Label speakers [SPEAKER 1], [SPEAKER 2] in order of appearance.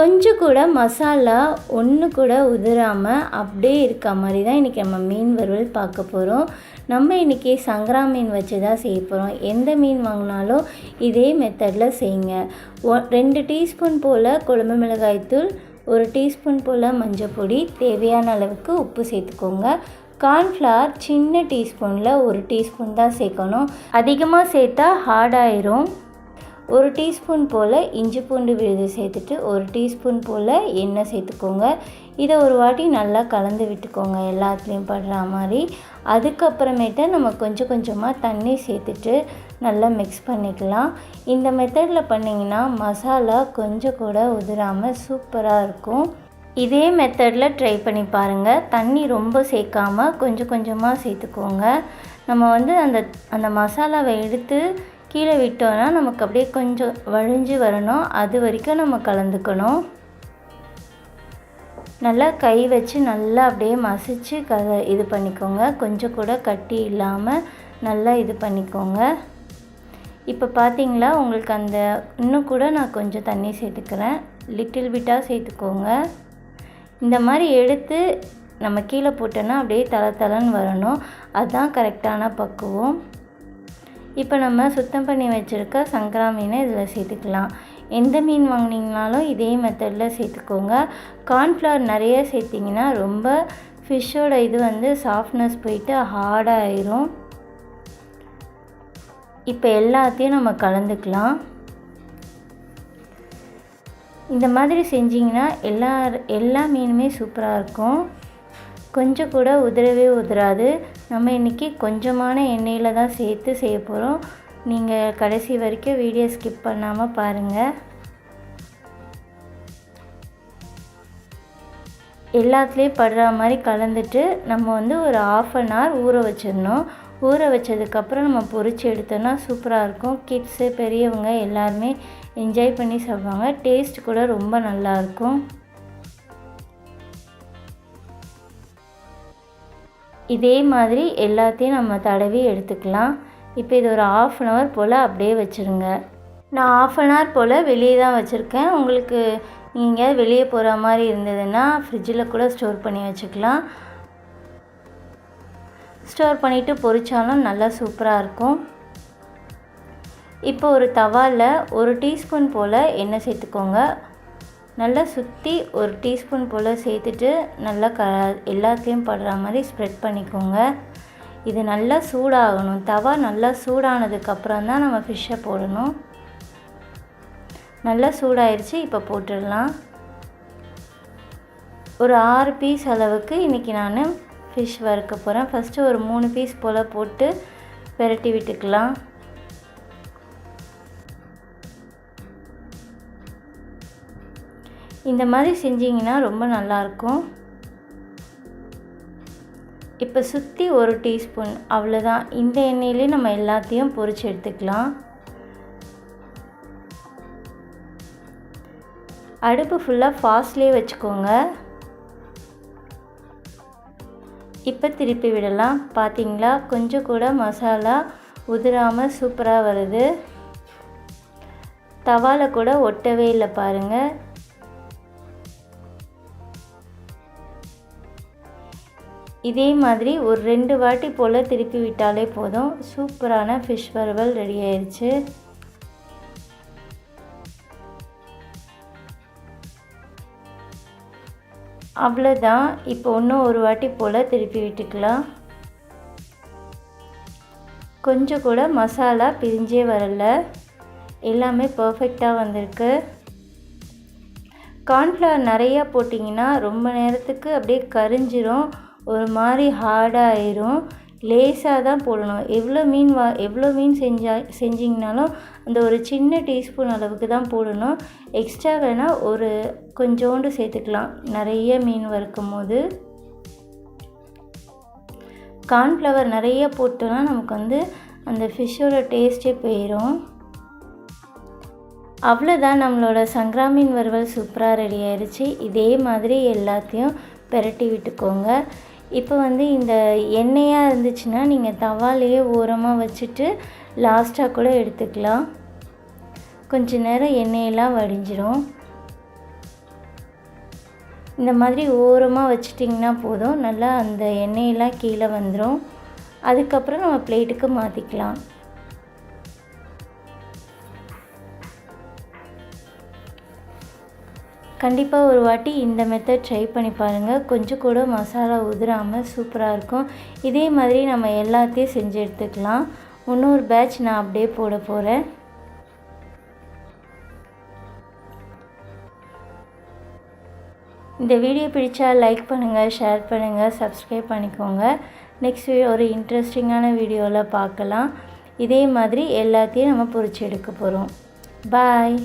[SPEAKER 1] கொஞ்சம் கூட மசாலா ஒன்று கூட உதிராமல் அப்படியே இருக்க மாதிரி தான் இன்றைக்கி நம்ம மீன் வறுவல் பார்க்க போகிறோம். நம்ம இன்றைக்கி சங்கரா மீன் வச்சு தான் செய்ய போகிறோம். எந்த மீன் வாங்கினாலும் இதே மெத்தடில் செய்யுங்க. 2 டீஸ்பூன் போல் குழம்பு மிளகாய்த்தூள், 1 டீஸ்பூன் போல் மஞ்சள் பொடி, தேவையான அளவுக்கு உப்பு சேர்த்துக்கோங்க. கார்ன்ஃப்ளவர் சின்ன டீஸ்பூனில் 1 டீஸ்பூன் தான் சேர்க்கணும். அதிகமாக சேர்த்தா ஹார்டாயிரும். 1 டீஸ்பூன் போல் இஞ்சி பூண்டு விழுது சேர்த்துட்டு 1 டீஸ்பூன் போல் எண்ணெய் சேர்த்துக்கோங்க. இதை ஒரு வாட்டி நல்லா கலந்து விட்டுக்கோங்க, எல்லாத்துலேயும் படுற மாதிரி. அதுக்கப்புறமேட்டு நம்ம கொஞ்சம் கொஞ்சமாக தண்ணி சேர்த்துட்டு நல்லா மிக்ஸ் பண்ணிக்கலாம். இந்த மெத்தடில் பண்ணிங்கன்னா மசாலா கொஞ்சம் கூட உதிராமல் சூப்பராக இருக்கும். இதே மெத்தடில் ட்ரை பண்ணி பாருங்கள். தண்ணி ரொம்ப சேர்க்காமல் கொஞ்சம் கொஞ்சமாக சேர்த்துக்கோங்க. நம்ம அந்த மசாலாவை எடுத்து கீழே விட்டோன்னா நமக்கு அப்படியே கொஞ்சம் வழிஞ்சு வரணும். அது வரைக்கும் நம்ம கலந்துக்கணும். நல்லா கை வச்சு நல்லா அப்படியே மசிச்சு இது பண்ணிக்கோங்க. கொஞ்சம் கூட கட்டி இல்லாமல் நல்லா இது பண்ணிக்கோங்க. இப்போ பார்த்தீங்களா, உங்களுக்கு இன்னும் கூட நான் கொஞ்சம் தண்ணி சேர்த்துக்கிறேன். லிட்டில் பிட்டாக சேர்த்துக்கோங்க. இந்த மாதிரி எடுத்து நம்ம கீழே போட்டோன்னா அப்படியே தளன்னு வரணும். அதுதான் கரெக்டான பக்குவம். இப்போ நம்ம சுத்தம் பண்ணி வச்சுருக்க சங்கரா மீனை இதில் சேர்த்துக்கலாம். எந்த மீன் வாங்கினீங்கனாலும் இதே மெத்தடில் சேர்த்துக்கோங்க. கார்ன்ஃப்ளவர் நிறைய சேர்த்திங்கன்னா ரொம்ப ஃபிஷ்ஷோட இது சாஃப்ட்னஸ் போயிட்டு ஹார்டாக ஆயிரும். இப்போ எல்லாத்தையும் நம்ம கலந்துக்கலாம். இந்த மாதிரி செஞ்சிங்கன்னா எல்லா மீனுமே சூப்பராக இருக்கும். கொஞ்சம் கூட உதிரவே உதிராது. நம்ம இன்றைக்கி கொஞ்சமான எண்ணெயில் தான் சேர்த்து செய்ய போகிறோம். நீங்கள் கடைசி வரைக்கும் வீடியோ ஸ்கிப் பண்ணாமல் பாருங்கள். எல்லாத்துலேயும் படுற மாதிரி கலந்துட்டு நம்ம ஒரு 1/2 hour ஊற வச்சிடணும். ஊற வச்சதுக்கப்புறம் நம்ம பொரித்து எடுத்தோன்னா சூப்பராக இருக்கும். கிட்ஸு பெரியவங்க எல்லாருமே என்ஜாய் பண்ணி சாப்பிடுவாங்க. டேஸ்ட் கூட ரொம்ப நல்லாயிருக்கும். இதே மாதிரி எல்லாத்தையும் நம்ம தடவி எடுத்துக்கலாம். இப்போ இது ஒரு 1/2 hour போல் அப்படியே வச்சுருங்க. நான் 1/2 hour போல் வெளியே தான் வச்சுருக்கேன். உங்களுக்கு நீங்கள் வெளியே போகிற மாதிரி இருந்ததுன்னா ஃப்ரிட்ஜில் கூட ஸ்டோர் பண்ணி வச்சுக்கலாம். ஸ்டோர் பண்ணிவிட்டு பொரிச்சாலும் நல்லா சூப்பராக இருக்கும். இப்போ ஒரு தவாவில் 1 டீஸ்பூன் போல் எண்ணெய் சேர்த்துக்கோங்க. நல்லா சுற்றி 1 டீஸ்பூன் போல் சேர்த்துட்டு நல்லா எல்லாத்தையும் படுற மாதிரி ஸ்ப்ரெட் பண்ணிக்கோங்க. இது நல்லா சூடாகணும். தவா நல்லா சூடானதுக்கப்புறம் தான் நம்ம ஃபிஷ்ஷை போடணும். நல்லா சூடாயிருச்சு. இப்போ போட்டுடலாம். ஒரு 6 பீஸ் அளவுக்கு இன்றைக்கி நான் ஃபிஷ் வறுக்க போகிறேன். ஃபஸ்ட்டு ஒரு 3 பீஸ் போல் போட்டு பெரட்டி விட்டுக்கலாம். இந்த மாதிரி செஞ்சிங்கன்னா ரொம்ப நல்லாயிருக்கும். இப்போ சுற்றி 1 டீஸ்பூன் அவ்வளோதான். இந்த எண்ணெயிலே நம்ம எல்லாத்தையும் பொரிச்சு எடுத்துக்கலாம். அடுப்பு ஃபுல்லாக ஃபாஸ்ட்லேயே வச்சுக்கோங்க. இப்போ திருப்பி விடலாம். பார்த்தீங்களா, கொஞ்சம் கூட மசாலா உதிராமல் சூப்பராக வருது. தவாவில் கூட ஒட்டவே இல்லை பாருங்கள். இதே மாதிரி ஒரு 2 வாட்டி போல் திருப்பி விட்டாலே போதும். சூப்பரான ஃபிஷ் வறுவல் ரெடி ஆயிடுச்சு. அவ்வளோதான். இப்போ இன்னும் ஒரு வாட்டி போல் திருப்பி விட்டுக்கலாம். கொஞ்சம் கூட மசாலா பிரிஞ்சே வரல. எல்லாமே பர்ஃபெக்டாக வந்திருக்கு. கார்ன்ஃப்ளவர் நிறையா போட்டிங்கன்னா ரொம்ப நேரத்துக்கு அப்படியே கரிஞ்சிரும், ஒரு மாதிரி ஹார்டாக ஆயிரும். லேசாக தான் போடணும். எவ்வளோ மீன் செஞ்சிங்கனாலும் அந்த ஒரு சின்ன டீஸ்பூன் அளவுக்கு தான் போடணும். எக்ஸ்ட்ரா வேணால் ஒரு கொஞ்சோண்டு சேர்த்துக்கலாம் நிறைய மீன் வறுக்கும் போது. கார்ன்ஃப்ளவர் நிறைய போட்டோன்னா நமக்கு அந்த ஃபிஷ்ஷோட டேஸ்ட்டே போயிடும். அவ்வளோதான், நம்மளோட சங்கரா மீன் வறுவல் சூப்பராக ரெடி ஆயிடுச்சு. இதே மாதிரி எல்லாத்தையும் பெரட்டி விட்டுக்கோங்க. இப்போ இந்த எண்ணெயாக இருந்துச்சுன்னா நீங்கள் தவாலையே ஓரமாக வச்சுட்டு லாஸ்ட்டாக கூட எடுத்துக்கலாம். கொஞ்ச நேரம் எண்ணெயெல்லாம் வடிஞ்சிடும். இந்த மாதிரி ஓரமாக வச்சிட்டிங்கன்னா போதும், நல்லா அந்த எண்ணெயெல்லாம் கீழே வந்துடும். அதுக்கப்புறம் நம்ம பிளேட்டுக்கு மாற்றிக்கலாம். கண்டிப்பாக ஒரு வாட்டி இந்த மெத்தட் ட்ரை பண்ணி பாருங்கள். கொஞ்சம் கூட மசாலா உதிராமல் சூப்பராக இருக்கும். இதே மாதிரி நம்ம எல்லாத்தையும் செஞ்சு எடுத்துக்கலாம். இன்னொரு பேட்ச் நான் அப்படியே போட போகிறேன். இந்த வீடியோ பிடிச்சா லைக் பண்ணுங்கள், ஷேர் பண்ணுங்கள், சப்ஸ்கிரைப் பண்ணிக்கோங்க. நெக்ஸ்ட் ஒரு இன்ட்ரெஸ்டிங்கான வீடியோவில் பார்க்கலாம். இதே மாதிரி எல்லாத்தையும் நம்ம பொரிச்சு எடுக்க போகிறோம். பாய்.